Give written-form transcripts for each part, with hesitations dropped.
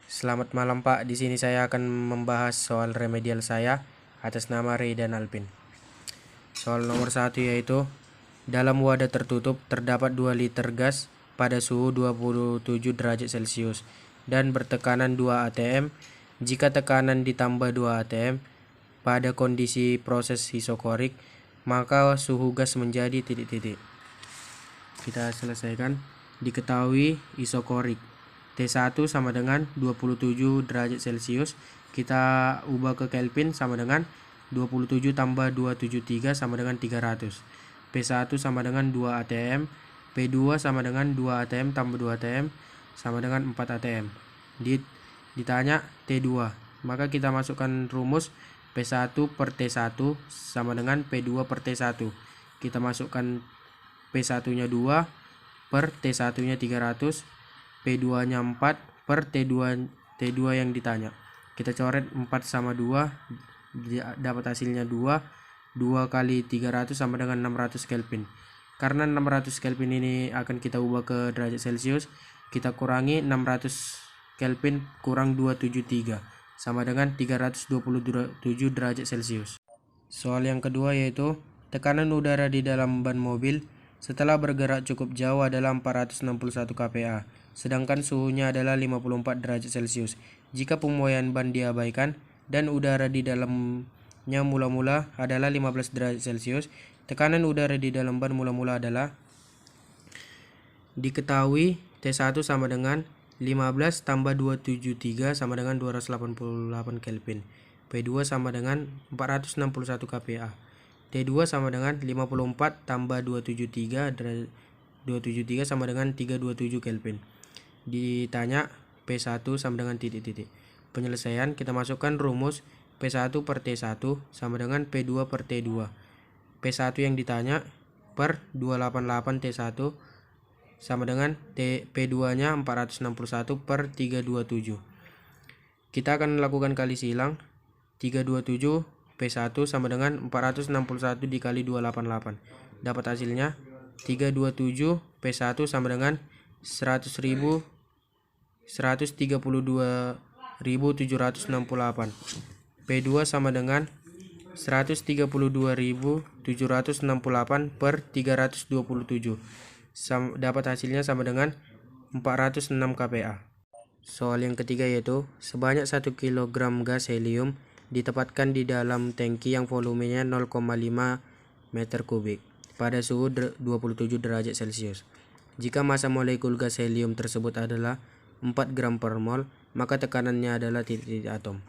Selamat malam Pak, di sini saya akan membahas soal remedial saya atas nama Ray dan Alpin. Soal nomor 1 yaitu dalam wadah tertutup terdapat 2 liter gas pada suhu 27 derajat Celcius dan bertekanan 2 atm. Jika tekanan ditambah 2 atm pada kondisi proses isokorik, maka suhu gas menjadi titik-titik. Kita selesaikan. Diketahui isokorik T1 sama dengan 27 derajat Celcius. Kita ubah ke Kelvin sama dengan 27 tambah 273 sama dengan 300. P1 sama dengan 2 atm. P2 sama dengan 2 atm tambah 2 atm sama dengan 4 atm. Ditanya T2, maka kita masukkan rumus P1 per T1 sama dengan P2 per T1. Kita masukkan P1 nya 2 per T1 nya 300, P2 nya 4 per T2 yang ditanya. Kita coret 4 sama 2, dapat hasilnya 2 kali 300 sama dengan 600 Kelvin. Karena 600 Kelvin ini akan kita ubah ke derajat Celcius, kita kurangi 600 Kelvin kurang 273 sama dengan 327 derajat Celcius. Soal yang kedua yaitu tekanan udara di dalam ban mobil setelah bergerak cukup jauh adalah 461 kPa, sedangkan suhunya adalah 54 derajat Celcius. Jika pemuaian ban diabaikan dan udara di dalamnya mula-mula adalah 15 derajat Celcius, tekanan udara di dalam ban mula-mula adalah diketahui T1 sama dengan 15 tambah 273 sama dengan 288 Kelvin. P2 sama dengan 461 kPa. T2 sama dengan 54 tambah 273 sama dengan 327 Kelvin. Ditanya P1 sama dengan titik-titik. Penyelesaian kita masukkan rumus P1 per T1 sama dengan P2 per T2. P1 yang ditanya per 288 T1 sama dengan P2 nya 461 per 327. Kita akan melakukan kali silang. 327 P1 sama dengan 461 dikali 288. Dapat hasilnya 327 P1 sama dengan 132.768. P2 sama dengan 132.768 per 327. Dapat hasilnya sama dengan 406 kPa. Soal yang ketiga yaitu sebanyak 1 kg gas helium ditempatkan di dalam tangki yang volumenya 0,5 meter kubik pada suhu 27 derajat Celcius. Jika massa molekul gas helium tersebut adalah 4 gram per mol, maka tekanannya adalah titik-titik atom.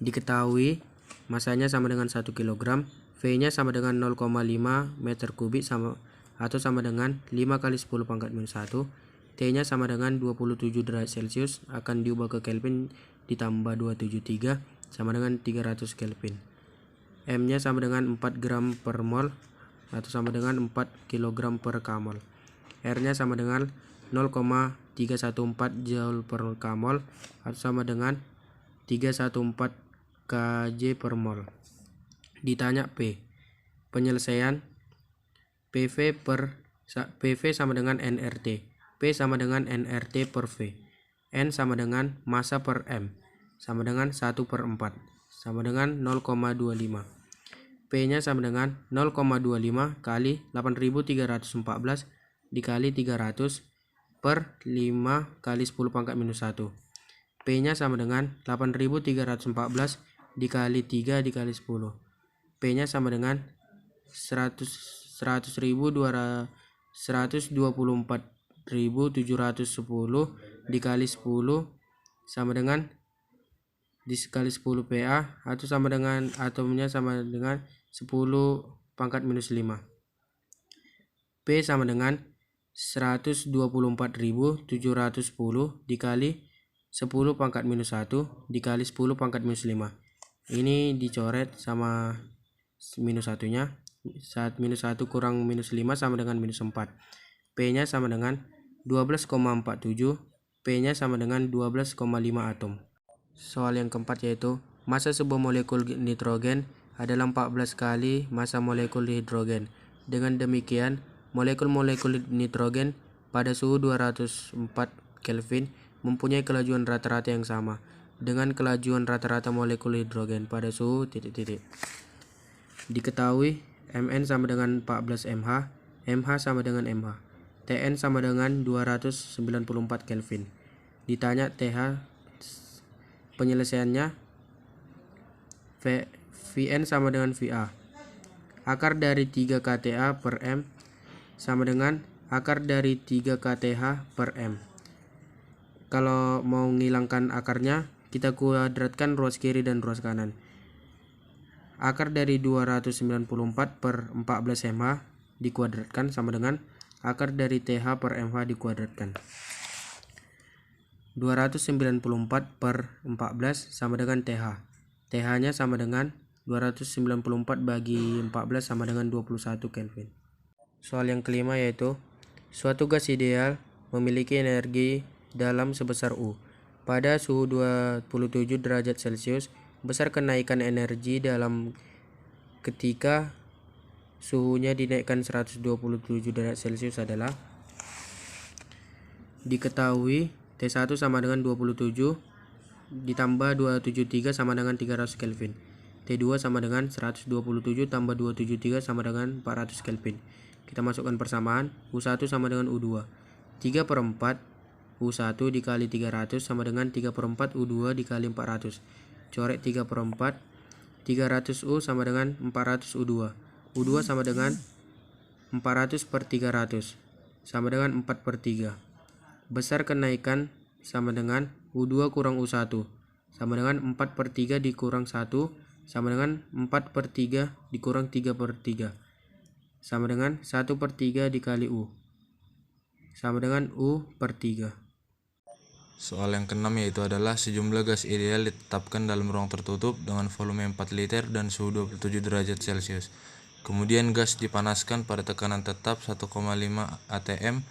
Diketahui masanya sama dengan 1 kg, V-nya sama dengan 0,5 meter kubik atau sama dengan 5 kali 10 pangkat minus 1. T-nya sama dengan 27 derajat Celcius, akan diubah ke Kelvin ditambah 273 sama dengan 300 Kelvin. M-nya sama dengan 4 gram per mol atau sama dengan 4 kg per kmol. R-nya sama dengan 0,314 joule per kmol atau sama dengan 314 kJ per mol. Ditanya P. Penyelesaian PV sama dengan nRT. P sama dengan nRT per V. N sama dengan massa per M sama dengan 1 per 4 sama dengan 0,25. P nya sama dengan 0,25 kali 8314 dikali 300 per 5 kali 10 pangkat minus 1. P nya sama dengan 8314 dikali 3 dikali 10. P nya sama dengan 124.710 dikali 10 sama dengan dikali 10 PA atau sama dengan atomnya sama dengan 10 pangkat minus 5. P sama dengan 124.710 dikali 10 pangkat minus 1 dikali 10 pangkat minus 5. Ini dicoret sama minus satunya. Saat minus 1 kurang minus 5 sama dengan minus 4. P nya sama dengan 12,47. P nya sama dengan 12,5 atom. Soal yang keempat yaitu massa sebuah molekul nitrogen adalah 14 kali massa molekul hidrogen. Dengan demikian molekul-molekul nitrogen pada suhu 204 Kelvin mempunyai kelajuan rata-rata yang sama dengan kelajuan rata-rata molekul hidrogen pada suhu titik-titik. Diketahui Mn sama dengan 14 mH, mH sama dengan mH, Tn sama dengan 294 Kelvin. Ditanya TH, penyelesaiannya Vn sama dengan Va. Akar dari 3 kTA per M sama dengan akar dari 3 kTH per M. Kalau mau menghilangkan akarnya, kita kuadratkan ruas kiri dan ruas kanan. Akar dari 294 per 14 mH dikuadratkan sama dengan akar dari TH per mH dikuadratkan. 294 per 14 sama dengan TH. TH-nya sama dengan 294 bagi 14 sama dengan 21 Kelvin. Soal yang kelima yaitu, suatu gas ideal memiliki energi dalam sebesar U. Pada suhu 27 derajat Celcius, besar kenaikan energi dalam ketika suhunya dinaikkan 127 derajat Celcius adalah, diketahui T1 sama dengan 27 ditambah 273 sama dengan 300 Kelvin. T2 sama dengan 127 tambah 273 sama dengan 400 Kelvin. Kita masukkan persamaan, U1 sama dengan U2. 3 per 4 U1 dikali 300 sama dengan 3 per 4 U2 dikali 400. Coret 3 per 4, 300 U sama dengan 400 U2. U2 sama dengan 400 per 300 sama dengan 4 per 3. Besar kenaikan sama dengan U2 kurang U1 sama dengan 4 per 3 dikurang 1 sama dengan 4 per 3 dikurang 3 per 3 sama dengan 1 per 3 dikali U sama dengan U per 3. Soal yang keenam yaitu adalah sejumlah gas ideal ditetapkan dalam ruang tertutup dengan volume 4 liter dan suhu 27 derajat Celcius. Kemudian gas dipanaskan pada tekanan tetap 1,5 atm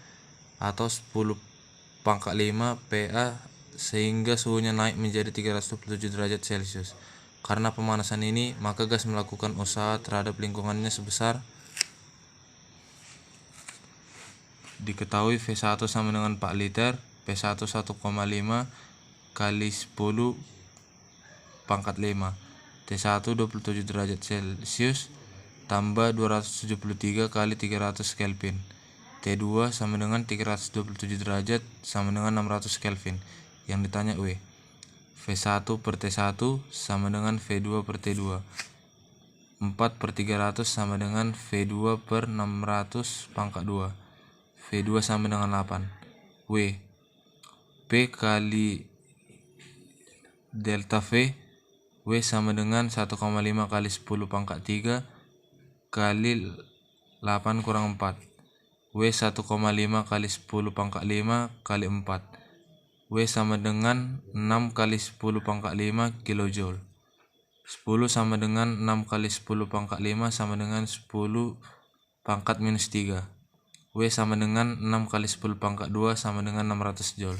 atau 10⁵ PA sehingga suhunya naik menjadi 327 derajat Celcius. Karena pemanasan ini, maka gas melakukan usaha terhadap lingkungannya sebesar, diketahui V1 sama dengan 4 liter, P1 1,5 kali 10⁵ T1 27 derajat Celcius tambah 273 kali 300 Kelvin. T2 sama dengan 327 derajat sama dengan 600 Kelvin. Yang ditanya W. V1 per T1 sama dengan V2 per T2. 4 per 300 sama dengan V2 per 600 pangkat 2. V2 sama dengan 8. W. P kali delta V. W sama dengan 1,5 kali 10⁵ kali 8 kurang 4. W 1,5 kali 10⁵ kali 4. W sama dengan 6 kali 10⁵ kilojoule. 10 sama dengan 6 kali 10⁵ sama dengan 10⁻⁻³ W sama dengan 6 kali 10⁵ sama dengan 600 joule.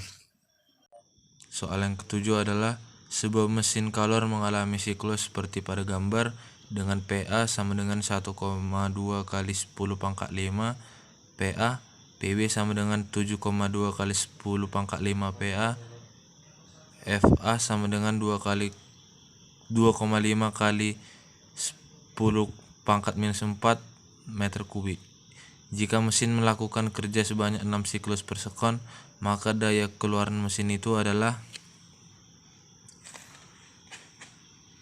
Soal yang ketujuh adalah sebuah mesin kalor mengalami siklus seperti pada gambar dengan PA sama dengan 1,2 kali 10⁵ PA, PB sama dengan 7,2 kali 10⁵ PA, FA sama dengan 2,5 kali 10⁻⁴ meter kubik. Jika mesin melakukan kerja sebanyak 6 siklus per sekon, maka daya keluaran mesin itu adalah,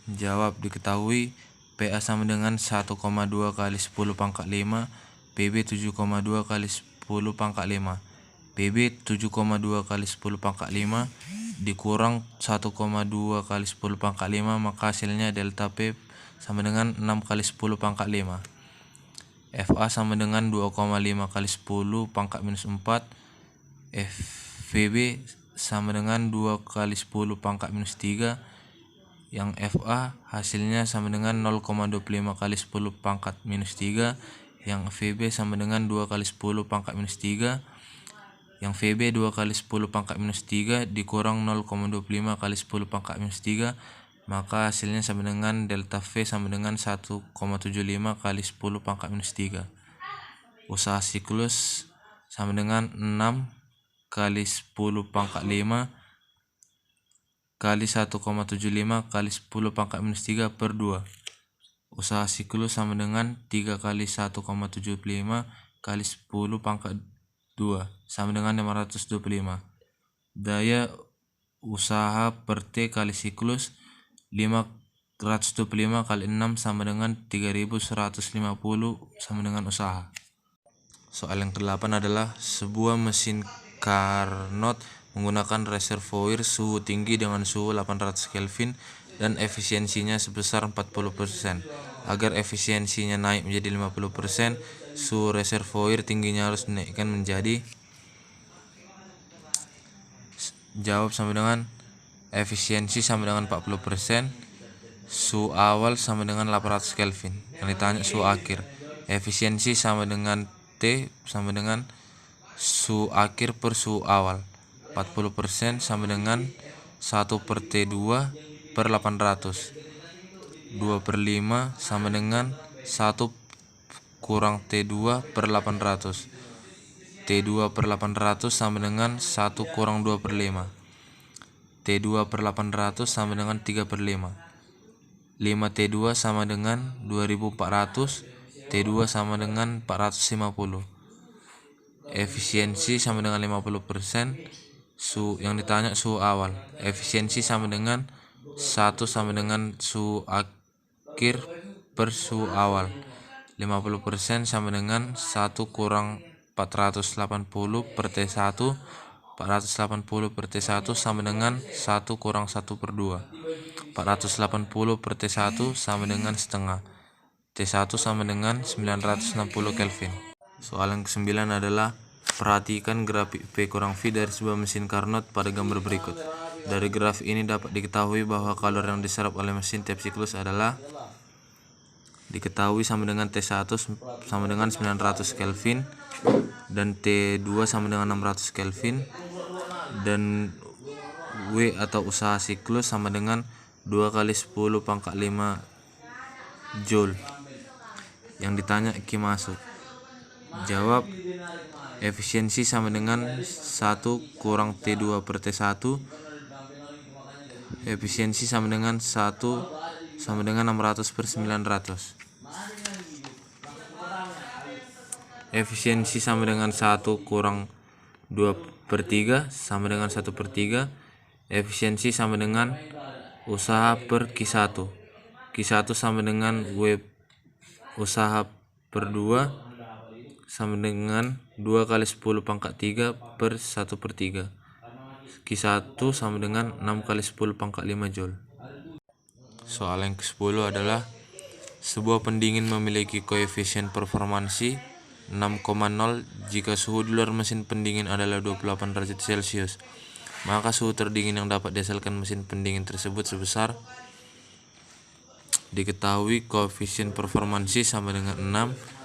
jawab, diketahui PA sama dengan 1,2 kali 10⁵, PB 7,2 kali 10⁵, PB 7,2 kali 10⁵ dikurang 1,2 kali 10⁵, maka hasilnya delta P sama dengan 6 kali 10⁵. FA sama dengan 2,5 kali 10⁻⁴, FVB sama dengan 2 kali 10⁻⁻3, yang FA hasilnya sama dengan 0,25 kali 10⁻⁻3, yang VB sama dengan 2 kali 10⁻⁻3, yang VB 2 kali 10⁻⁻3 dikurang 0,25 kali 10⁻⁻3, maka hasilnya sama dengan delta V sama dengan 1,75 kali 10⁻⁻3. Usaha siklus sama dengan 6 kali 10⁻⁻, kali 1,75 kali 10 pangkat minus 3 per 2. Usaha siklus sama dengan 3 kali 1,75 kali 10 pangkat 2 sama dengan 525. Daya usaha per T kali siklus 525 kali 6 sama dengan 3150 sama dengan usaha. Soal yang ke-8 adalah sebuah mesin Carnot menggunakan reservoir suhu tinggi dengan suhu 800 Kelvin dan efisiensinya sebesar 40%. Agar efisiensinya naik menjadi 50%, suhu reservoir tingginya harus dinaikkan menjadi. Jawab sama dengan efisiensi sama dengan 40%, suhu awal sama dengan 800 Kelvin. Yang ditanya suhu akhir. Efisiensi sama dengan T sama dengan suhu akhir per suhu awal. 40% sama dengan 1 per T2 per 800. 2 per 5 sama dengan 1 kurang T2 per 800. T2 per 800 sama dengan 1 kurang 2 per 5. T2 per 800 sama dengan 3 per 5. 5 T2 sama dengan 2400. T2 sama dengan 450. Efisiensi sama dengan 50%. Yang ditanya suhu awal. Efisiensi sama dengan 1 sama dengan suhu akhir per suhu awal. 50% sama dengan 1 kurang 480 per T1. 480 per T1 sama dengan 1 kurang 1 per 2. 480 per T1 sama dengan setengah. T1 sama dengan 960 Kelvin. Soal yang ke-9 adalah perhatikan grafik P kurang V dari sebuah mesin Carnot pada gambar berikut. Dari graf ini dapat diketahui bahwa kalori yang diserap oleh mesin tiap siklus adalah diketahui sama dengan T1 sama dengan 900 Kelvin dan T2 sama dengan 600 Kelvin dan W atau usaha siklus sama dengan 2 kali 10 pangkat 5 Joule. Yang ditanya Q masuk. Jawab efisiensi sama dengan 1 kurang T2 per T1. Efisiensi sama dengan 1 sama dengan 600 per 900. Efisiensi sama dengan 1 kurang 2 per 3 sama dengan 1 per 3. Efisiensi sama dengan usaha per Q1. Q1 sama dengan W usaha per 2 sama dengan 2 kali 10 pangkat 3 per 1 per 3. Q1 sama dengan 6 kali 10 pangkat 5 Joule. Soal yang ke-10 adalah sebuah pendingin memiliki koefisien performansi 6,0 jika suhu di luar mesin pendingin adalah 28 derajat Celcius. Maka suhu terdingin yang dapat dihasilkan mesin pendingin tersebut sebesar. Diketahui koefisien performansi sama dengan 6.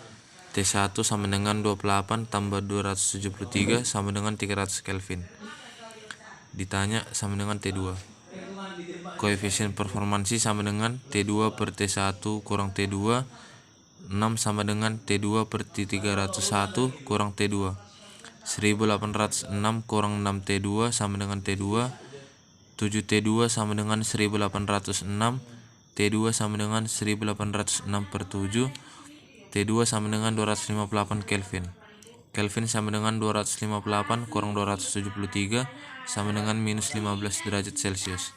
T1 sama dengan 28 tambah 273 sama dengan 300 Kelvin. Ditanya sama dengan T2. Koefisien performansi sama dengan T2 per T1 kurang T2. 6 sama dengan T2 per T301 kurang T2. 1806 kurang 6 T2 sama dengan T2. 7 T2 sama dengan 1806. T2 sama dengan 1806 per 7. T2 sama dengan 258 Kelvin. Kelvin sama dengan 258 kurang 273 sama dengan minus 15 derajat Celcius.